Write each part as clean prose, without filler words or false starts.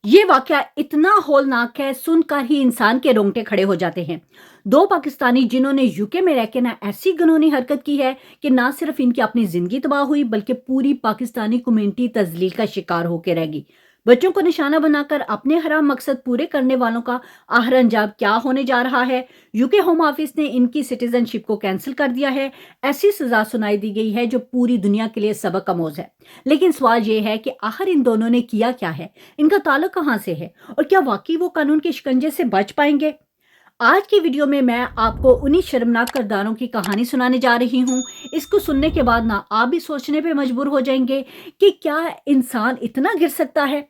ये वाकया इतना हौलनाक है, सुनकर ही इंसान के रोंगटे खड़े हो जाते हैं। दो पाकिस्तानी जिन्होंने यूके में रहकर ना ऐसी घिनौनी हरकत की है कि ना सिर्फ इनकी अपनी जिंदगी तबाह हुई बल्कि पूरी पाकिस्तानी कम्युनिटी तजलील का शिकार होकर रह गई। बच्चों को निशाना बनाकर अपने हराम मकसद पूरे करने वालों का आखिर अंजाम क्या होने जा रहा है। यूके होम ऑफिस ने इनकी सिटीजनशिप को कैंसिल कर दिया है। ऐसी सजा सुनाई दी गई है जो पूरी दुनिया के लिए सबक आमोज है। लेकिन सवाल यह है कि आखिर इन दोनों ने किया क्या है, इनका ताल्लुक कहाँ से है और क्या वाकई वो कानून के शिकंजे से बच पाएंगे। आज की वीडियो में मैं आपको उन्हीं शर्मनाक किरदारों की कहानी सुनाने जा रही हूँ। इसको सुनने के बाद ना आप भी सोचने पे मजबूर हो जाएंगे कि क्या इंसान इतना गिर सकता है।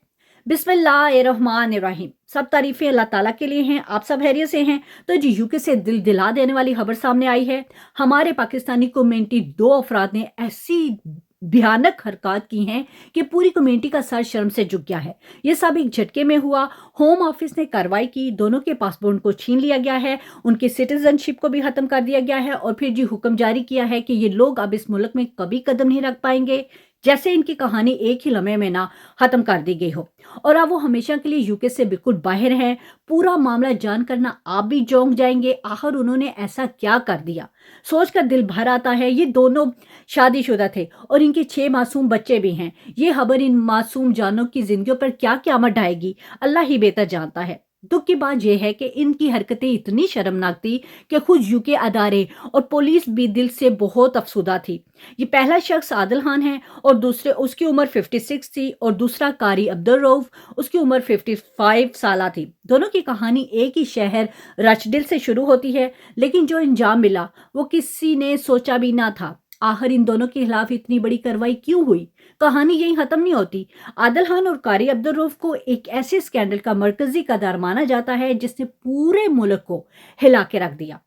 बिस्मिल्लाहिर्रहमानिर्रहीम। सब तारीफें अल्लाह ताला के लिए हैं। आप सब हैरियत से हैं। तो जी यूके से दिल दिला देने वाली खबर सामने आई है। हमारे पाकिस्तानी कम्युनिटी दो अफराद ने ऐसी भयानक हरकत की हैं कि पूरी कम्युनिटी का सर शर्म से झुक गया है। ये सब एक झटके में हुआ। होम ऑफिस ने कार्रवाई की, दोनों के पासपोर्ट को छीन लिया गया है, उनकी सिटीजनशिप को भी खत्म कर दिया गया है और फिर जी हुक्म जारी किया है कि ये लोग अब इस मुल्क में कभी कदम नहीं रख पाएंगे जैसे इनकी कहानी एक ही लम्हे में ना खत्म कर दी गई हो और अब वो हमेशा के लिए यूके से बिल्कुल बाहर हैं। पूरा मामला जानकर ना आप भी चौंक जाएंगे, आखिर उन्होंने ऐसा क्या कर दिया। सोचकर दिल भर आता है। ये दोनों शादीशुदा थे और इनके 6 मासूम बच्चे भी हैं। ये खबर इन मासूम जानों की जिंदगियों पर क्या क़यामत ढाएगी, अल्लाह ही बेहतर जानता है। दुख की बात यह है कि इनकी हरकतें इतनी शर्मनाक थी कि खुद यूके अदारे और पुलिस भी दिल से बहुत अफसुदा थी। ये पहला शख्स आदिल खान है और दूसरे उसकी उम्र 56 थी और दूसरा कारी अब्दुल रऊफ, उसकी उम्र 55 साल थी। दोनों की कहानी एक ही शहर रचडिल से शुरू होती है, लेकिन जो अंजाम मिला वो किसी ने सोचा भी ना था। आखिर इन दोनों के खिलाफ इतनी बड़ी कार्रवाई क्यों हुई? कहानी यही खत्म नहीं होती। आदिल खान और कारी अब्दुल रऊफ को एक ऐसे स्कैंडल का मरकजी किरदार माना जाता है जिसने पूरे मुल्क को हिला के रख दिया।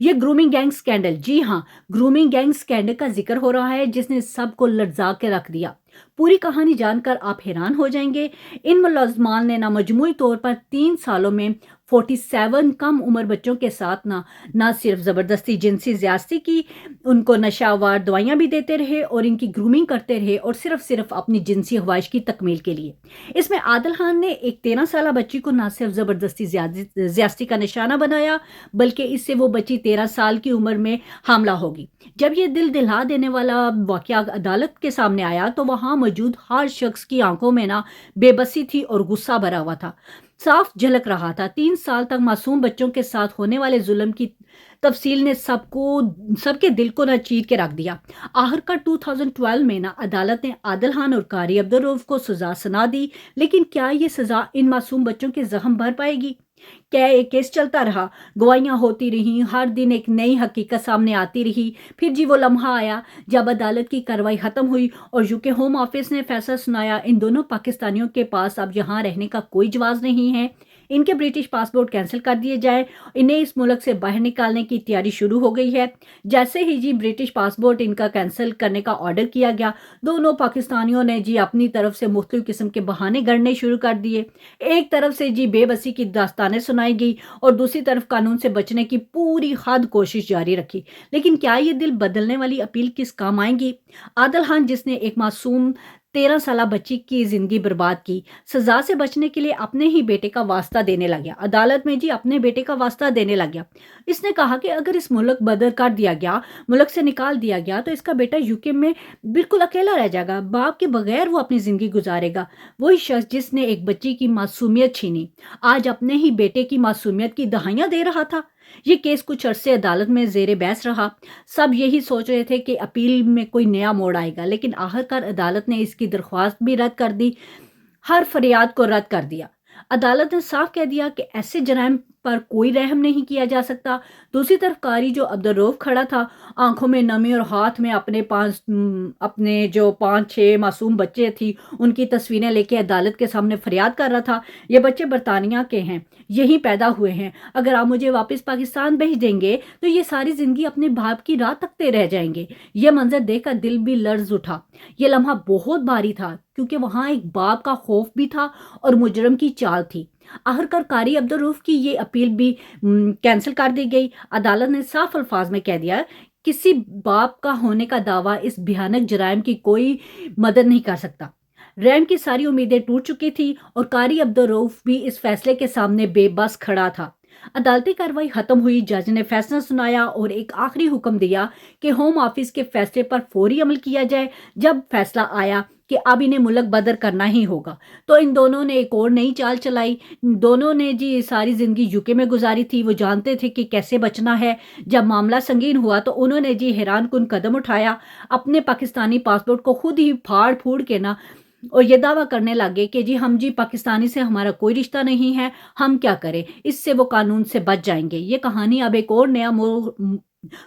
ये ग्रूमिंग गैंग स्कैंडल, जी हाँ, ग्रूमिंग गैंग स्कैंडल का जिक्र हो रहा है जिसने सबको लर्जा के रख दिया। पूरी कहानी जानकर आप हैरान हो जाएंगे। इन मुलजमान ने ना मजमूई तौर पर 3 सालों में 47 कम उम्र बच्चों के साथ ना सिर्फ ज़बरदस्ती जिनसी ज्यादती की, उनको नशावर दवाइयाँ भी देते रहे और इनकी ग्रूमिंग करते रहे और सिर्फ अपनी जिनसी ख्वाहिश की तकमील के लिए। इसमें आदिल खान ने एक 13 साल बच्ची को ना सिर्फ ज़बरदस्ती ज्यादती का निशाना बनाया बल्कि इससे वो बच्ची 13 साल की उम्र में हामला होगी। जब ये दिल दिला देने वाला वाकया अदालत के सामने आया तो वहां मौजूद हर शख्स की आंखों में ना बेबसी थी और गुस्सा भरा हुआ था। साफ झलक रहा था 3 साल तक मासूम बच्चों के साथ होने वाले जुल्म की तफसील ने सबके दिल को ना चीर के रख दिया। आखिरकार 2012 में ना अदालत ने आदिल खान और कारी अब्दुल रऊफ को सजा सुना दी। लेकिन क्या ये सजा इन मासूम बच्चों के जख्म भर पाएगी? क्या एक केस चलता रहा, गवाहियां होती रही, हर दिन एक नई हकीकत सामने आती रही। फिर जी वो लम्हा आया जब अदालत की कार्रवाई खत्म हुई और यूके होम ऑफिस ने फैसला सुनाया इन दोनों पाकिस्तानियों के पास अब यहाँ रहने का कोई जवाज नहीं है। इनके ब्रिटिश पासपोर्ट कैंसिल कर दिए जाए, इन्हें इस मुल्क से बाहर निकालने की तैयारी शुरू हो गई है। जैसे ही जी ब्रिटिश पासपोर्ट इनका कैंसिल करने का ऑर्डर किया गया, दोनों पाकिस्तानियों ने जी अपनी तरफ से मुख्तलिफ किस्म के बहाने गढ़ने शुरू कर दिए। एक तरफ से जी बेबसी की दास्तानें सुनाई गई और दूसरी तरफ कानून से बचने की पूरी हद कोशिश जारी रखी। लेकिन क्या ये दिल बदलने वाली अपील किस काम आएंगी? आदिल खान जिसने एक मासूम 13 साल बच्ची की जिंदगी बर्बाद की, सजा से बचने के लिए अपने ही बेटे का वास्ता देने लग गया। अदालत में जी अपने बेटे का वास्ता देने लग गया। इसने कहा कि अगर इस मुल्क बदर कर दिया गया, मुल्क से निकाल दिया गया तो इसका बेटा यूके में बिल्कुल अकेला रह जाएगा, बाप के बगैर वो अपनी जिंदगी गुजारेगा। वही शख्स जिसने एक बच्ची की मासूमियत छीनी आज अपने ही बेटे की मासूमियत की दहाइयां दे रहा था। ये केस कुछ अरसे अदालत में जेरे बहस रहा। सब यही सोच रहे थे कि अपील में कोई नया मोड़ आएगा, लेकिन आखिरकार अदालत ने इसकी दरख्वास्त भी रद्द कर दी, हर फरियाद को रद्द कर दिया। अदालत ने साफ कह दिया कि ऐसे जराइम पर कोई रहम नहीं किया जा सकता। दूसरी तरफ कारी जो अब्दुल रऊफ खड़ा था, आंखों में नमी और हाथ में अपने जो 5-6 मासूम बच्चे थी उनकी तस्वीरें लेके अदालत के सामने फरियाद कर रहा था। ये बच्चे बरतानिया के हैं, यहीं पैदा हुए हैं, अगर आप मुझे वापस पाकिस्तान भेज देंगे तो ये सारी जिंदगी अपने बाप की राह तकते रह जाएंगे। ये मंजर देखकर दिल भी लर्ज उठा। ये लम्हा बहुत भारी था क्योंकि वहां एक बाप का खौफ भी था और मुजरम की चाल थी। आखिरकार कारी अब्दुल रऊफ की ये अपील भी कैंसिल कर दी गई। अदालत ने साफ अल्फाज में कह दिया किसी बाप का होने का दावा इस भयानक जराइम की कोई मदद नहीं कर सकता। रैम की सारी उम्मीदें टूट चुकी थी और कारी अब्दुल रऊफ भी इस फैसले के सामने बेबस खड़ा था। अदालती कार्रवाई खत्म हुई, जज ने फैसला सुनाया और एक आखिरी हुक्म दिया कि होम ऑफिस के फैसले पर फौरी अमल किया जाए। जब फैसला आया कि अब इन्हें मुल्क बदर करना ही होगा, तो इन दोनों ने एक और नई चाल चलाई। दोनों ने जी सारी जिंदगी यूके में गुजारी थी, वो जानते थे कि कैसे बचना है। जब मामला संगीन हुआ तो उन्होंने जी हैरान कुन कदम उठाया, अपने पाकिस्तानी पासपोर्ट को खुद ही फाड़ फूड़ के ना और ये दावा करने लगे कि जी हम जी पाकिस्तानी से हमारा कोई रिश्ता नहीं है, हम क्या करें, इससे वो कानून से बच जाएंगे। ये कहानी अब एक और नया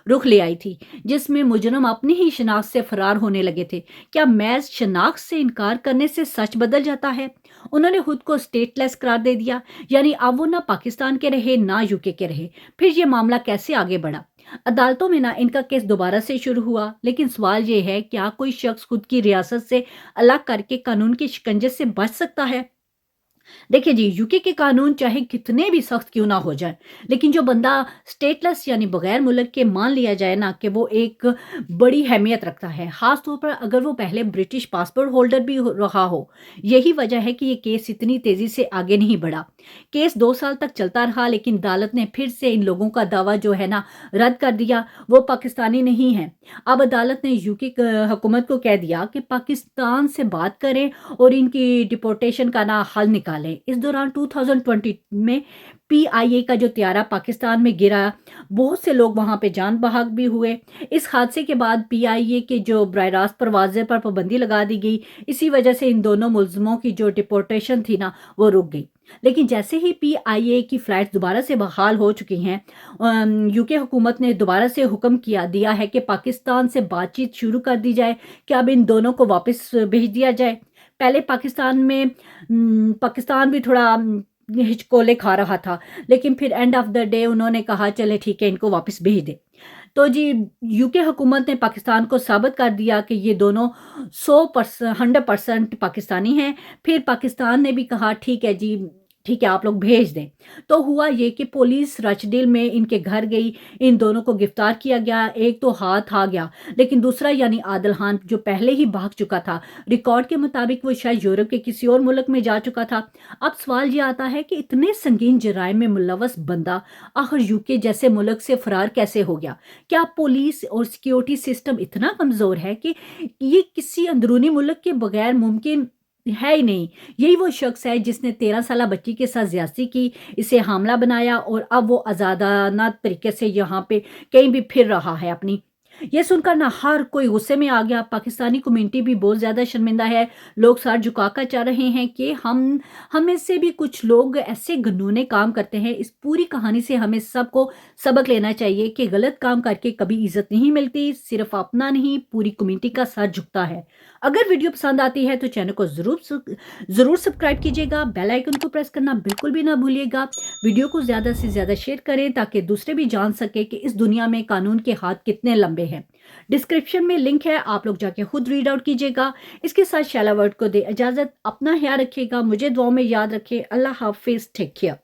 रुख ले आई थी, जिसमें मुजरम अपनी ही शनाख्त से फरार होने लगे थे। क्या महज शनाख्त से इनकार करने से सच बदल जाता है? उन्होंने खुद को स्टेटलेस करार दे दिया, यानी अब वो ना पाकिस्तान के रहे ना यूके के रहे। फिर ये मामला कैसे आगे बढ़ा? अदालतों में ना इनका केस दोबारा से शुरू हुआ, लेकिन सवाल ये है, क्या कोई शख्स खुद की रियासत से अलग करके कानून के शिकंजे से बच सकता है? देखिए जी, यूके के कानून चाहे कितने भी सख्त क्यों ना हो जाए, लेकिन जो बंदा स्टेटलेस यानी बगैर मुल्क के मान लिया जाए ना कि वो एक बड़ी अहमियत रखता है, खास तौर पर अगर वो पहले ब्रिटिश पासपोर्ट होल्डर भी रहा हो। यही वजह है कि ये केस इतनी तेजी से आगे नहीं बढ़ा। केस 2 साल तक चलता रहा, लेकिन अदालत ने फिर से इन लोगों का दावा जो है ना रद्द कर दिया, वो पाकिस्तानी नहीं है। अब अदालत ने यूके हुकूमत को कह दिया कि पाकिस्तान से बात करें और इनकी डिपोर्टेशन का ना हल निकालें। इस दौरान 2020 में पीआईए का जो त्यारा पाकिस्तान में गिरा, बहुत से लोग वहां पे जान बहक भी हुए। इस हादसे के बाद पीआईए के जो बराह रास्त परवाज़ें पर पाबंदी लगा दी गई। इसी वजह से इन दोनों मुल्ज़िमों की जो डिपोर्टेशन थी ना वो रुक गई। लेकिन जैसे ही पीआईए की फ्लाइट्स दोबारा से बहाल हो चुकी हैं, यूके हुकूमत ने दोबारा से हुक्म दिया है कि पाकिस्तान से बातचीत शुरू कर दी जाए कि अब इन दोनों को वापस भेज दिया जाए। पहले पाकिस्तान भी थोड़ा हिचकोले खा रहा था, लेकिन फिर एंड ऑफ द डे उन्होंने कहा चले ठीक है, इनको वापस भेज दे। तो जी यूके हुकूमत ने पाकिस्तान को साबित कर दिया कि ये दोनों 100% पाकिस्तानी हैं। फिर पाकिस्तान ने भी कहा ठीक है जी, ठीक है आप लोग भेज दें। तो हुआ ये कि पुलिस रचडील में इनके घर गई, इन दोनों को गिरफ्तार किया गया। एक तो हाथ आ गया, लेकिन दूसरा यानी आदिल खान जो पहले ही भाग चुका था, रिकॉर्ड के मुताबिक वो शायद यूरोप के किसी और मुल्क में जा चुका था। अब सवाल ये आता है कि इतने संगीन जराइम में मुलव्वस बंदा आखिर यूके जैसे मुल्क से फरार कैसे हो गया? क्या पुलिस और सिक्योरिटी सिस्टम इतना कमज़ोर है कि ये किसी अंदरूनी मुल्क के बगैर मुमकिन है ही नहीं? यही वो शख्स है जिसने 13 साला बच्ची के साथ ज़्यादती की, इसे हामला बनाया और अब वो आज़ादाना तरीके से यहाँ पे कहीं भी फिर रहा है अपनी। ये सुनकर ना हर कोई गुस्से में आ गया। पाकिस्तानी कम्युनिटी भी बहुत ज़्यादा शर्मिंदा है। लोग सर झुकाकर चाह रहे हैं कि हम में से भी कुछ लोग ऐसे घिनौने काम करते हैं। इस पूरी कहानी से हमें सबको सबक लेना चाहिए कि गलत काम करके कभी इज्जत नहीं मिलती, सिर्फ अपना नहीं पूरी कम्युनिटी का सर झुकता है। अगर वीडियो पसंद आती है तो चैनल को ज़रूर सब्सक्राइब कीजिएगा, बेल आइकन को प्रेस करना बिल्कुल भी ना भूलिएगा। वीडियो को ज़्यादा से ज़्यादा शेयर करें ताकि दूसरे भी जान सके कि इस दुनिया में कानून के हाथ कितने लंबे हैं। डिस्क्रिप्शन में लिंक है, आप लोग जाके खुद रीड आउट कीजिएगा। इसके साथ शैला वर्ड को दे इजाज़त। अपना ख्याल रखिएगा, मुझे दुआ में याद रखें। अल्लाह हाफिज़, टेक केयर।